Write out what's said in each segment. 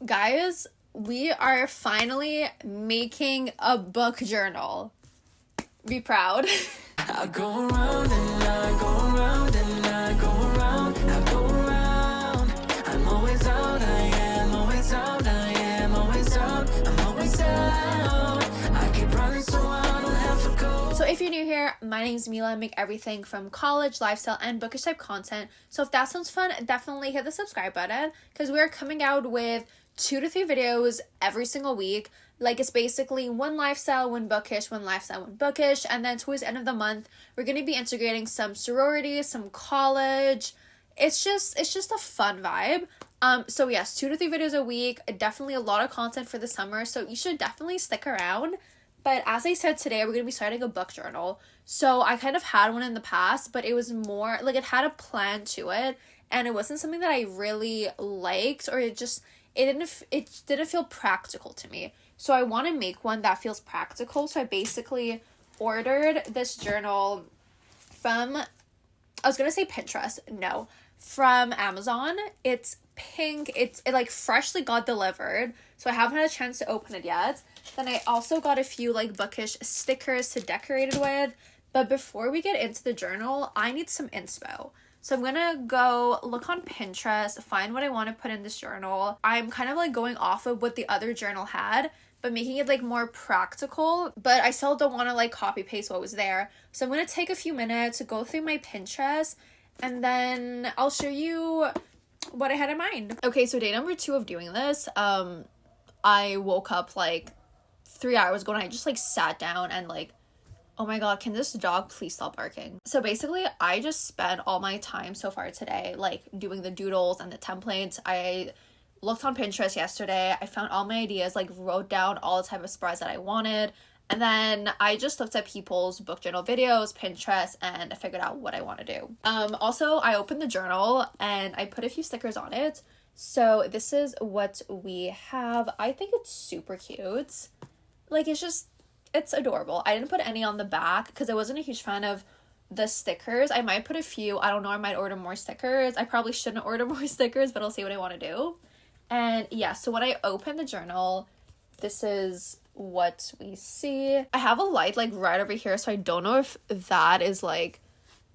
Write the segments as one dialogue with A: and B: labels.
A: Guys, we are finally making a book journal. Be proud.
B: I go around and I go around and I go around, I go around. I'm always out, I am always out, I am always out, I'm always out. I keep running so I don't have to go.
A: So if you're new here, my name's Mila. I make everything from college, lifestyle, and bookish type content. So if that sounds fun, definitely hit the subscribe button because we're coming out with 2 to 3 videos every single week. Like, it's basically one lifestyle, one bookish, one lifestyle, one bookish. And then towards the end of the month, we're going to be integrating some sororities, some college. It's just a fun vibe. So yes, 2 to 3 videos a week. Definitely a lot of content for the summer. So you should definitely stick around. But as I said, today we're going to be starting a book journal. So I kind of had one in the past, but it was more, like, it had a plan to it. And it wasn't something that I really liked, or it didn't feel practical to me. So I want to make one that feels practical. So I basically ordered this journal from, I was going to say Pinterest. No, from Amazon. It's pink. It like freshly got delivered. So I haven't had a chance to open it yet. Then I also got a few like bookish stickers to decorate it with. But before we get into the journal, I need some inspo. So I'm gonna go look on Pinterest, find what I want to put in this journal. I'm kind of like going off of what the other journal had, but making it like more practical, but I still don't want to like copy paste what was there. So I'm gonna take a few minutes to go through my Pinterest, and then I'll show you what I had in mind. Okay, so day number 2 of doing this, I woke up like 3 hours ago and I just like sat down and like, oh my god, can this dog please stop barking? So basically, I just spent all my time so far today, like, doing the doodles and the templates. I looked on Pinterest yesterday. I found all my ideas, like, wrote down all the type of spreads that I wanted. And then I just looked at people's book journal videos, Pinterest, and I figured out what I want to do. Also, I opened the journal and I put a few stickers on it. So this is what we have. I think it's super cute. Like, it's adorable. I didn't put any on the back because I wasn't a huge fan of the stickers. I might put a few. I don't know. I might order more stickers. I probably shouldn't order more stickers, but I'll see what I want to do. And yeah, so when I open the journal, this is what we see. I have a light like right over here, so I don't know if that is like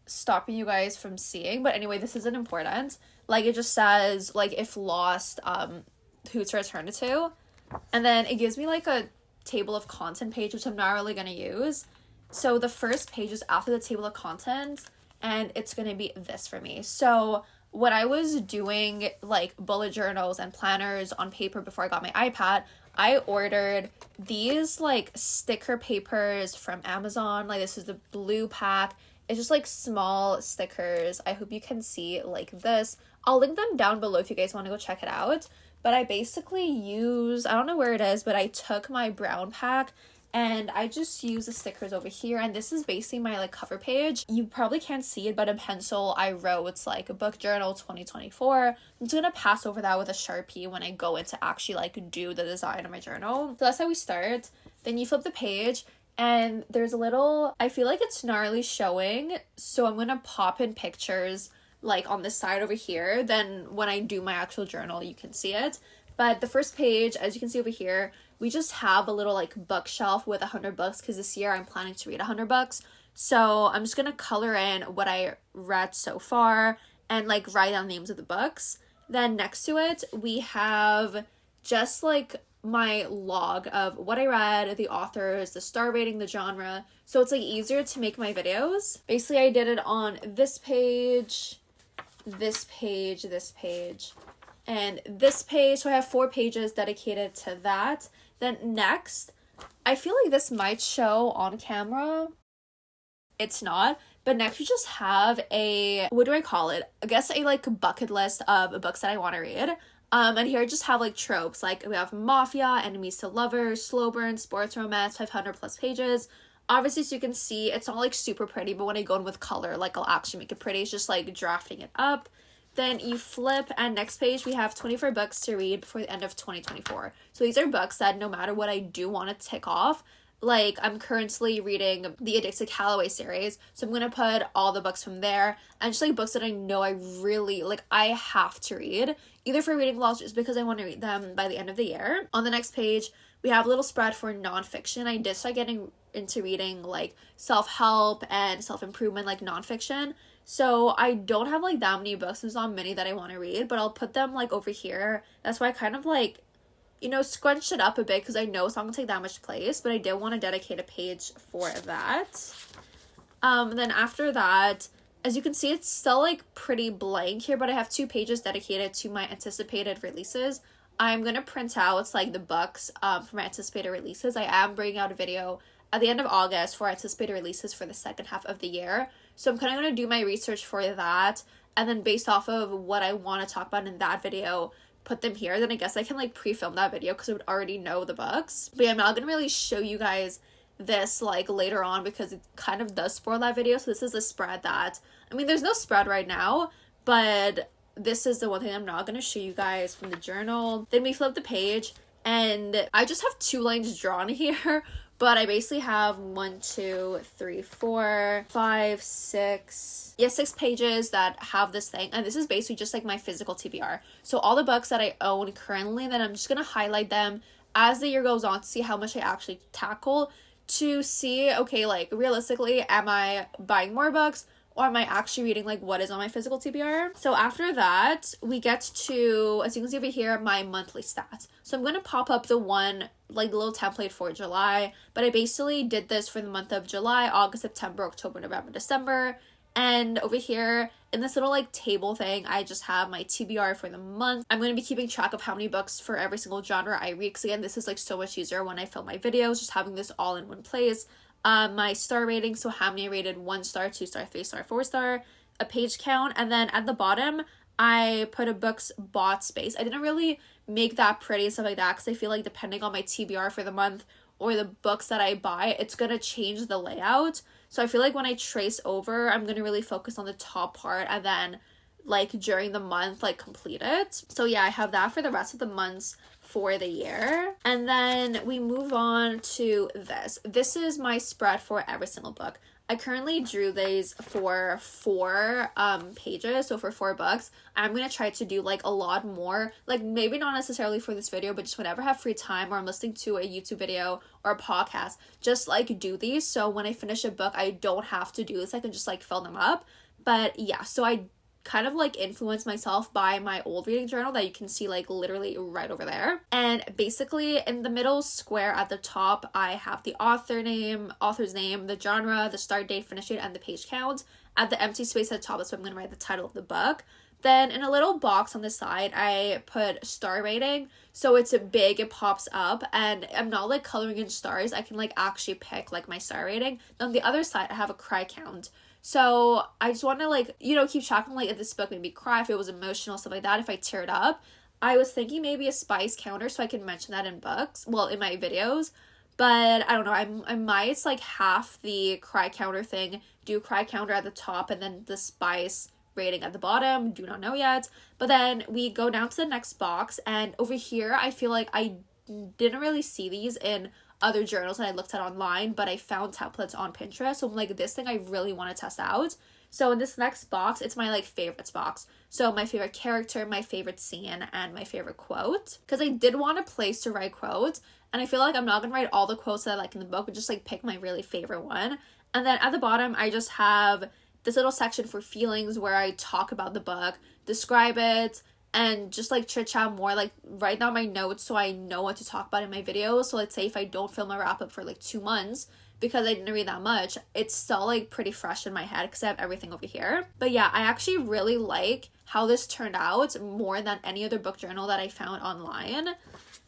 A: stopping you guys from seeing. But anyway, this isn't important. Like, it just says like if lost, who to return it to. And then it gives me like a table of content page, which I'm not really going to use. So the first page is after the table of content, and it's going to be this for me. So when I was doing like bullet journals and planners on paper before I got my iPad, I ordered these like sticker papers from Amazon. Like, this is the blue pack. It's just like small stickers. I hope you can see like this. I'll link them down below if you guys want to go check it out. But I basically use, I don't know where it is, but I took my brown pack and I just use the stickers over here. And this is basically my like cover page. You probably can't see it, but in pencil I wrote, it's like a book journal 2024. I'm just gonna pass over that with a Sharpie when I go in to actually like do the design of my journal. So that's how we start. Then you flip the page and there's a little, I feel like it's gnarly showing. So I'm gonna pop in pictures like on this side over here. Then when I do my actual journal, you can see it. But the first page, as you can see over here, we just have a little like bookshelf with 100 books because this year I'm planning to read 100 books. So I'm just gonna color in what I read so far and like write down names of the books. Then next to it, we have just like my log of what I read, the authors, the star rating, the genre. So it's like easier to make my videos. Basically, I did it on this page, this page, this page, and this page. So I have 4 pages dedicated to that. Then next, I feel like this might show on camera. It's not. But next we just have a, what do I call it? I guess a like bucket list of books that I want to read. And here I just have like tropes. Like we have Mafia, Enemies to Lovers, Slow Burn, Sports Romance, 500 plus pages. Obviously, so you can see, it's not like super pretty, but when I go in with color, like I'll actually make it pretty. It's just like drafting it up. Then you flip, and next page we have 24 books to read before the end of 2024. So these are books that no matter what I do want to tick off, like I'm currently reading the Addicted Callaway series, so I'm gonna put all the books from there, and just like books that I know I really like, I have to read. either for reading vlogs just because I want to read them by the end of the year. On the next page, we have a little spread for nonfiction. I did start getting into reading like self-help and self-improvement, like nonfiction. So I don't have like that many books. There's not many that I want to read, but I'll put them like over here. That's why I kind of like, you know, scrunched it up a bit because I know it's not gonna take that much place, but I did want to dedicate a page for that. Then after that, as you can see, it's still like pretty blank here, but I have 2 pages dedicated to my anticipated releases. I'm gonna print out like the books for my anticipated releases. I am bringing out a video at the end of August for anticipated releases for the second half of the year. So I'm kind of going to do my research for that, and then based off of what I want to talk about in that video, put them here. Then I guess I can like pre-film that video because I would already know the books. But yeah, I'm not going to really show you guys this like later on because it kind of does spoil that video. So this is a spread that, I mean, there's no spread right now, but this is the one thing I'm not going to show you guys from the journal. Then we flip the page, and I just have 2 lines drawn here. But I basically have 6 pages that have this thing. And this is basically just like my physical TBR. So all the books that I own currently, then I'm just going to highlight them as the year goes on to see how much I actually tackle, to see, okay, like realistically, am I buying more books? Or am I actually reading like what is on my physical TBR? So after that, we get to, as you can see over here, my monthly stats. So I'm going to pop up the one, like the little template for July, but I basically did this for the month of July, August, September, October, November, December. And over here in this little like table thing, I just have my TBR for the month. I'm going to be keeping track of how many books for every single genre I read, because again, this is like so much easier when I film my videos, just having this all in one place. My star rating, so how many I rated: 1 star, 2 star, 3 star, 4 star, a page count, and then at the bottom I put a books bought space. I didn't really make that pretty and stuff like that because I feel like depending on my TBR for the month or the books that I buy, it's gonna change the layout. So I feel like when I trace over, I'm gonna really focus on the top part and then like during the month like complete it. So yeah, I have that for the rest of the months for the year. And then we move on to this. This is my spread for every single book. I currently drew these for 4 pages, so for 4 books. I'm gonna try to do like a lot more, like maybe not necessarily for this video, but just whenever I have free time or I'm listening to a YouTube video or a podcast, just like do these. So when I finish a book, I don't have to do this. I can just like fill them up. But yeah, so I kind of like influenced myself by my old reading journal that you can see like literally right over there. And basically in the middle square at the top, I have the author's name, the genre, the start date, finish date, and the page count. At the empty space at the top, that's what I'm going to write the title of the book. Then in a little box on the side, I put star rating. So it's big, it pops up, and I'm not like coloring in stars. I can like actually pick like my star rating. Then on the other side, I have a cry count. So I just want to like, you know, keep tracking like if this book made me cry, if it was emotional, stuff like that, if I teared up. I was thinking maybe a spice counter so I can mention that in books, well, in my videos. But I don't know, I might like half the cry counter thing, do cry counter at the top and then the spice rating at the bottom, do not know yet. But then we go down to the next box, and over here I feel like I didn't really see these in other journals that I looked at online, but I found templates on Pinterest. So I'm like, this thing I really want to test out. So in this next box, it's my like favorites box. So my favorite character, my favorite scene, and my favorite quote. Because I did want a place to write quotes, and I feel like I'm not going to write all the quotes that I like in the book, but just like pick my really favorite one. And then at the bottom, I just have this little section for feelings where I talk about the book, describe it, and just like chit chat more, like write down my notes so I know what to talk about in my videos. So let's say if I don't film a wrap up for like 2 months because I didn't read that much, it's still like pretty fresh in my head because I have everything over here. But yeah, I actually really like how this turned out more than any other book journal that I found online.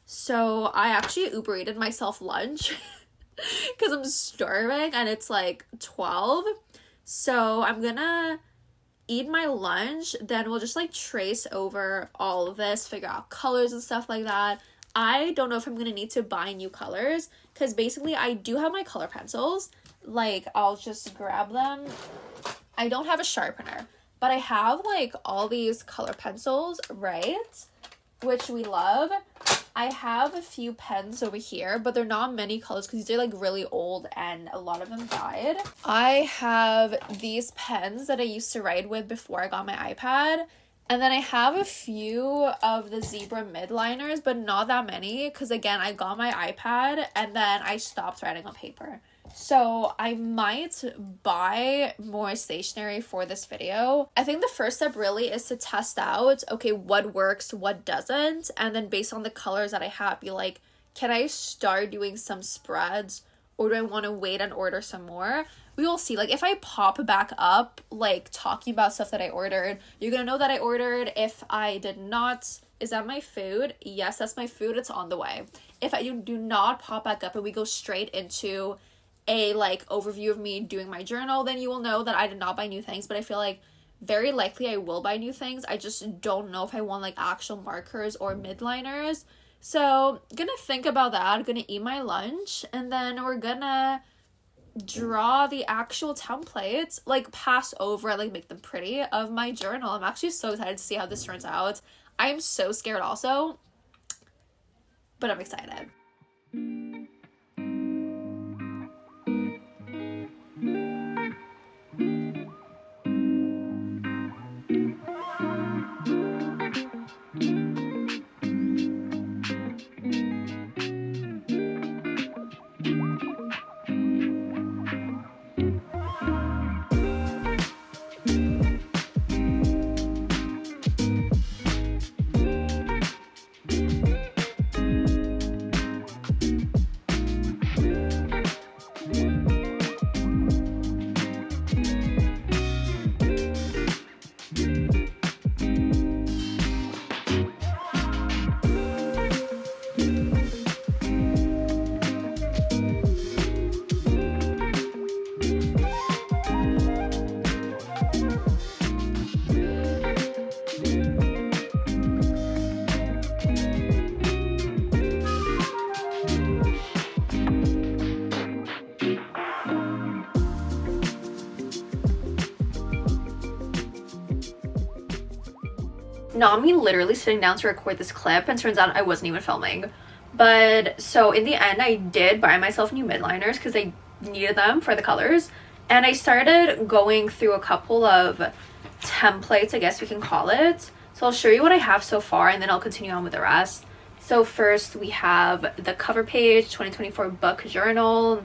A: So I actually Uber eated myself lunch because I'm starving and it's like 12. So I'm gonna eat my lunch, then we'll just like trace over all of this, figure out colors and stuff like that. I don't know if I'm gonna need to buy new colors because basically I do have my color pencils. Like I'll just grab them. I don't have a sharpener, but I have like all these color pencils, right? Which we love. I have a few pens over here, but they're not many colors because these are like really old and a lot of them died. I have these pens that I used to write with before I got my iPad, And then I have a few of the zebra midliners, but not that many, because again, I got my iPad and then I stopped writing on paper. So I might buy more stationery for this video. I think the first step really is to test out, okay, what works, what doesn't, and then based on the colors that I have, be like, can I start doing some spreads, or do I want to wait and order some more? We will see. Like, if I pop back up, like, talking about stuff that I ordered, you're gonna know that I ordered. If I did not, is that my food? Yes, that's my food. It's on the way. If I do not pop back up and we go straight into a, like, overview of me doing my journal, then you will know that I did not buy new things. But I feel like very likely I will buy new things. I just don't know if I want, like, actual markers or midliners. So, gonna think about that. Gonna eat my lunch, and then we're gonna draw the actual templates, like pass over, like make them pretty, of my journal. I'm actually so excited to see how this turns out. I'm so scared also, but I'm excited. Not me literally sitting down to record this clip, and turns out I wasn't even filming. But so in the end, I did buy myself new midliners because I needed them for the colors, and I started going through a couple of templates, I guess we can call it. So I'll show you what I have so far, and then I'll continue on with the rest. So first we have the cover page, 2024 book journal.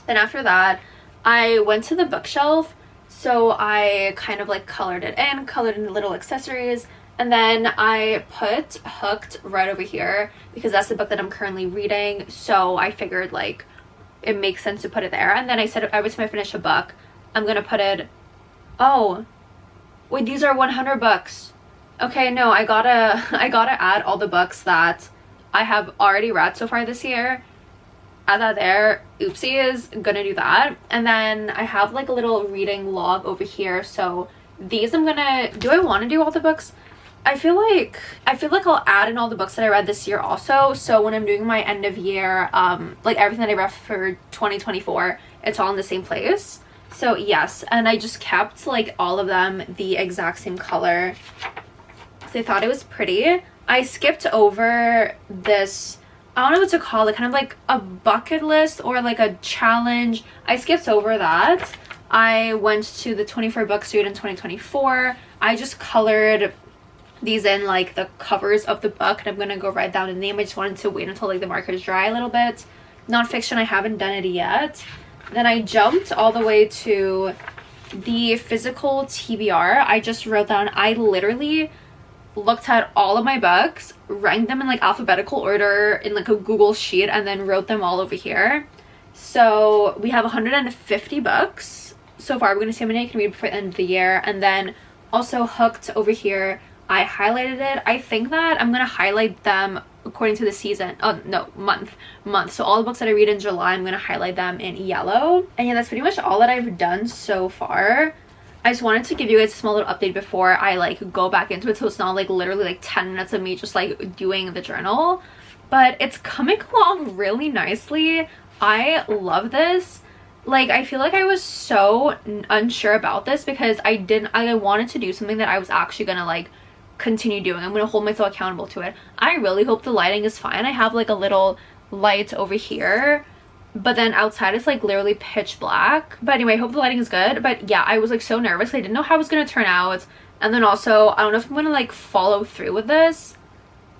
A: Then after that, I went to the bookshelf, so I kind of like colored in little accessories. And then I put Hooked right over here because that's the book that I'm currently reading. So I figured like it makes sense to put it there. And then I said every time I finish a book, I'm going to put it, oh, wait, these are 100 books. Okay, no, I gotta add all the books that I have already read so far this year. Add that there. Oopsie is gonna do that. And then I have like a little reading log over here. So these I'm gonna, do I want to do all the books? I feel like I'll add in all the books that I read this year also. So when I'm doing my end of year, like everything that I read for 2024, it's all in the same place. So yes, and I just kept like all of them the exact same color. So I thought it was pretty. I skipped over this, I don't know what to call it, kind of like a bucket list or like a challenge. I skipped over that. I went to the 24 book suite in 2024. I just colored these in like the covers of the book, and I'm gonna go write down the name. I just wanted to wait until like the markers dry a little bit. Nonfiction, I haven't done it yet. Then I jumped all the way to the physical TBR. I just wrote down, I literally looked at all of my books, ranked them in like alphabetical order in like a Google sheet, and then wrote them all over here. So we have 150 books so far. We're gonna see how many I can read before the end of the year. And then also Hooked over here, I highlighted it. I think that I'm gonna highlight them according to the season. Oh no, month. So all the books that I read in July, I'm gonna highlight them in yellow. And yeah, that's pretty much all that I've done so far. I just wanted to give you guys a small little update before I like go back into it, so it's not like literally like 10 minutes of me just like doing the journal. But it's coming along really nicely. I love this. Like, I feel like I was so unsure about this because I wanted to do something that I was actually gonna like continue doing. I'm gonna hold myself accountable to it. I really hope the lighting is fine. I have like a little light over here, but then outside it's like literally pitch black. But anyway, I hope the lighting is good. But yeah, I was like so nervous. I didn't know how it was gonna turn out. And then also, I don't know if I'm gonna like follow through with this.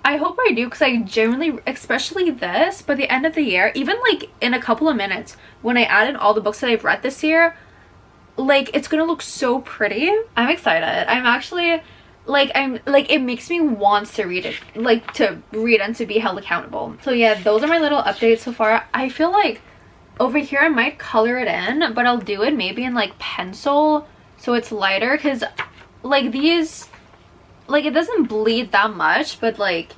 A: I hope I do, because I generally, especially this, by the end of the year, even like in a couple of minutes, when I add in all the books that I've read this year, like it's gonna look so pretty. I'm excited. I'm actually like, it makes me want to read it, like to read and to be held accountable. So yeah, those are my little updates so far. I feel like over here I might color it in, but I'll do it maybe in like pencil so it's lighter, because like these, like it doesn't bleed that much, but like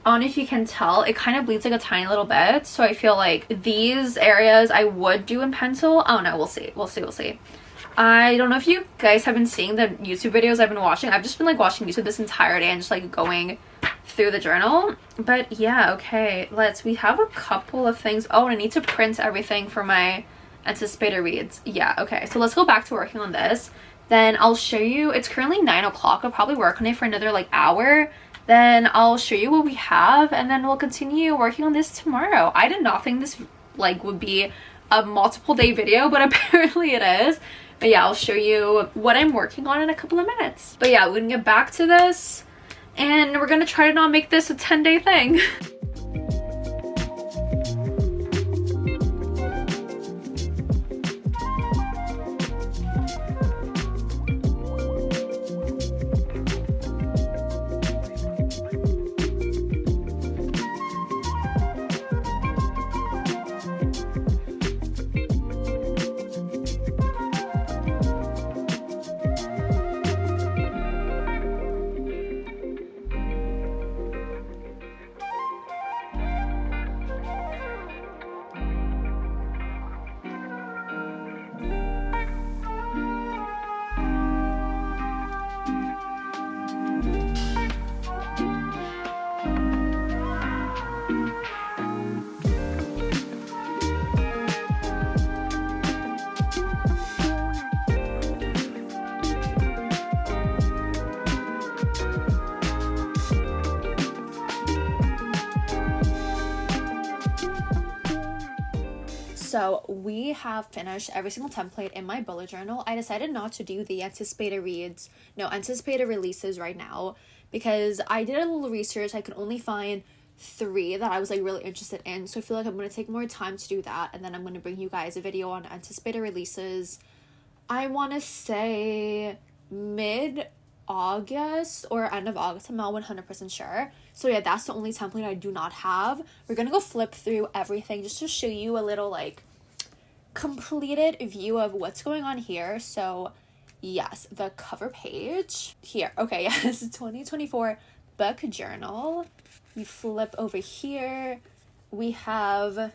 A: I don't know if you can tell, it kind of bleeds like a tiny little bit. So I feel like these areas I would do in pencil. I don't know, we'll see. I don't know if you guys have been seeing the YouTube videos I've been watching. I've just been like watching YouTube this entire day and just like going through the journal. But yeah, okay, we have a couple of things. Oh, and I need to print everything for my anticipated reads. Yeah, okay, so let's go back to working on this. Then I'll show you, it's currently 9 o'clock. I'll probably work on it for another like hour. Then I'll show you what we have, and then we'll continue working on this tomorrow. I did not think this like would be a multiple day video, but apparently it is. But yeah, I'll show you what I'm working on in a couple of minutes. But yeah, we can get back to this, and we're gonna try to not make this a 10-day thing. So we have finished every single template in my bullet journal. I decided not to do the anticipated releases right now, because I did a little research. I could only find 3 that I was like really interested in. So I feel like I'm going to take more time to do that. And then I'm going to bring you guys a video on anticipated releases. I want to say mid-August or end of August. I'm not 100% sure. So yeah, that's the only template I do not have. We're gonna go flip through everything just to show you a little like completed view of what's going on here. So yes, the cover page here. Okay, yes, 2024 book journal. We flip over here. We have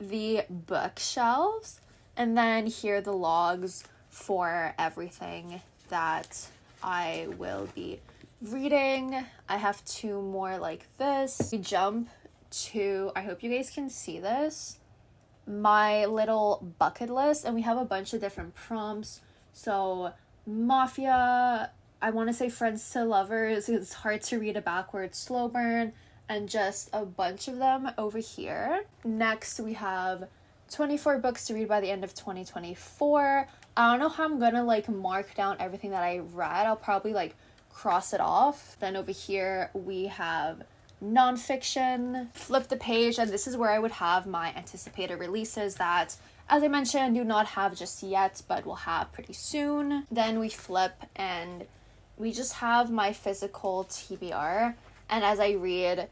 A: the bookshelves, and then here are the logs for everything that I will be reading. I have 2 more like this. We jump to, I hope you guys can see this, my little bucket list, and we have a bunch of different prompts. So Mafia, I want to say Friends to Lovers, it's hard to read a backwards slow burn, and just a bunch of them over here. Next we have 24 books to read by the end of 2024. I don't know how I'm gonna like mark down everything that I read. I'll probably like cross it off. Then over here we have nonfiction. Flip the page, and this is where I would have my anticipated releases that, as I mentioned, do not have just yet, but will have pretty soon. Then we flip and we just have my physical TBR, and as I read,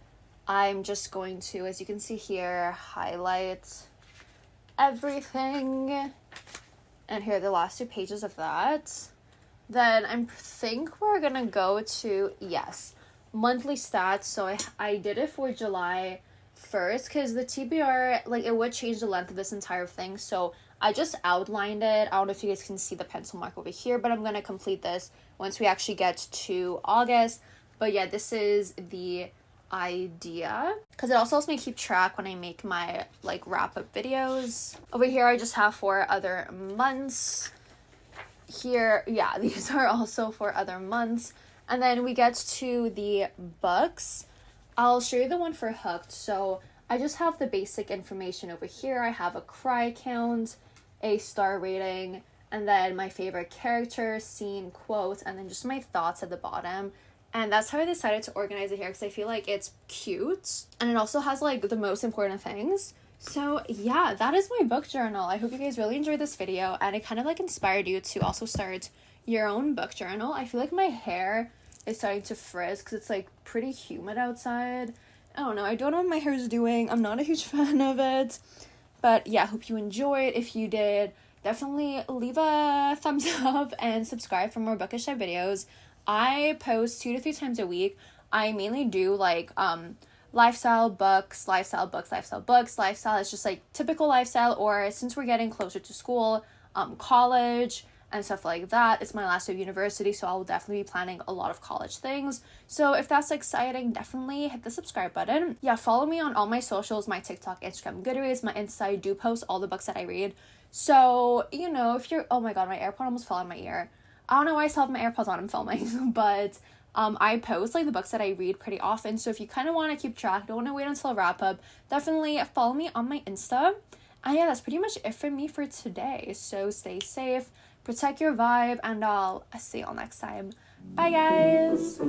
A: I'm just going to, as you can see here, highlight everything. And here are the last 2 pages of that. Then I think we're gonna go to, yes, monthly stats. So I did it for July 1st, because the TBR, like, it would change the length of this entire thing. So I just outlined it. I don't know if you guys can see the pencil mark over here, but I'm gonna complete this once we actually get to August. But yeah, this is the idea, because it also helps me keep track when I make my like wrap-up videos. Over here I just have for other months. Here, yeah, these are also for other months. And then we get to the books. I'll show you the one for Hooked. So I just have the basic information over here. I have a cry count, a star rating, and then my favorite character, scene, quotes, and then just my thoughts at the bottom. And that's how I decided to organize it here, because I feel like it's cute and it also has like the most important things. So yeah, that is my book journal. I hope you guys really enjoyed this video and it kind of like inspired you to also start your own book journal. I feel like my hair is starting to frizz because it's like pretty humid outside. I don't know what my hair is doing. I'm not a huge fan of it. But yeah, hope you enjoyed. If you did, definitely leave a thumbs up and subscribe for more bookish type videos. I post 2 to 3 times a week. I mainly do like lifestyle books. Lifestyle is just like typical lifestyle, or since we're getting closer to school, college and stuff like that. It's my last year of university, so I'll definitely be planning a lot of college things. So if that's exciting, definitely hit the subscribe button. Yeah, follow me on all my socials, my TikTok, Instagram, Goodreads, my Insta. I do post all the books that I read. So, you know, if you're, oh my god, my AirPod almost fell out of my ear. I don't know why I still have my AirPods on, I'm filming, but I post like the books that I read pretty often. So if you kind of want to keep track, don't want to wait until wrap up, definitely follow me on my Insta. And yeah, that's pretty much it for me for today. So stay safe, protect your vibe, and I'll see y'all next time. Bye, guys!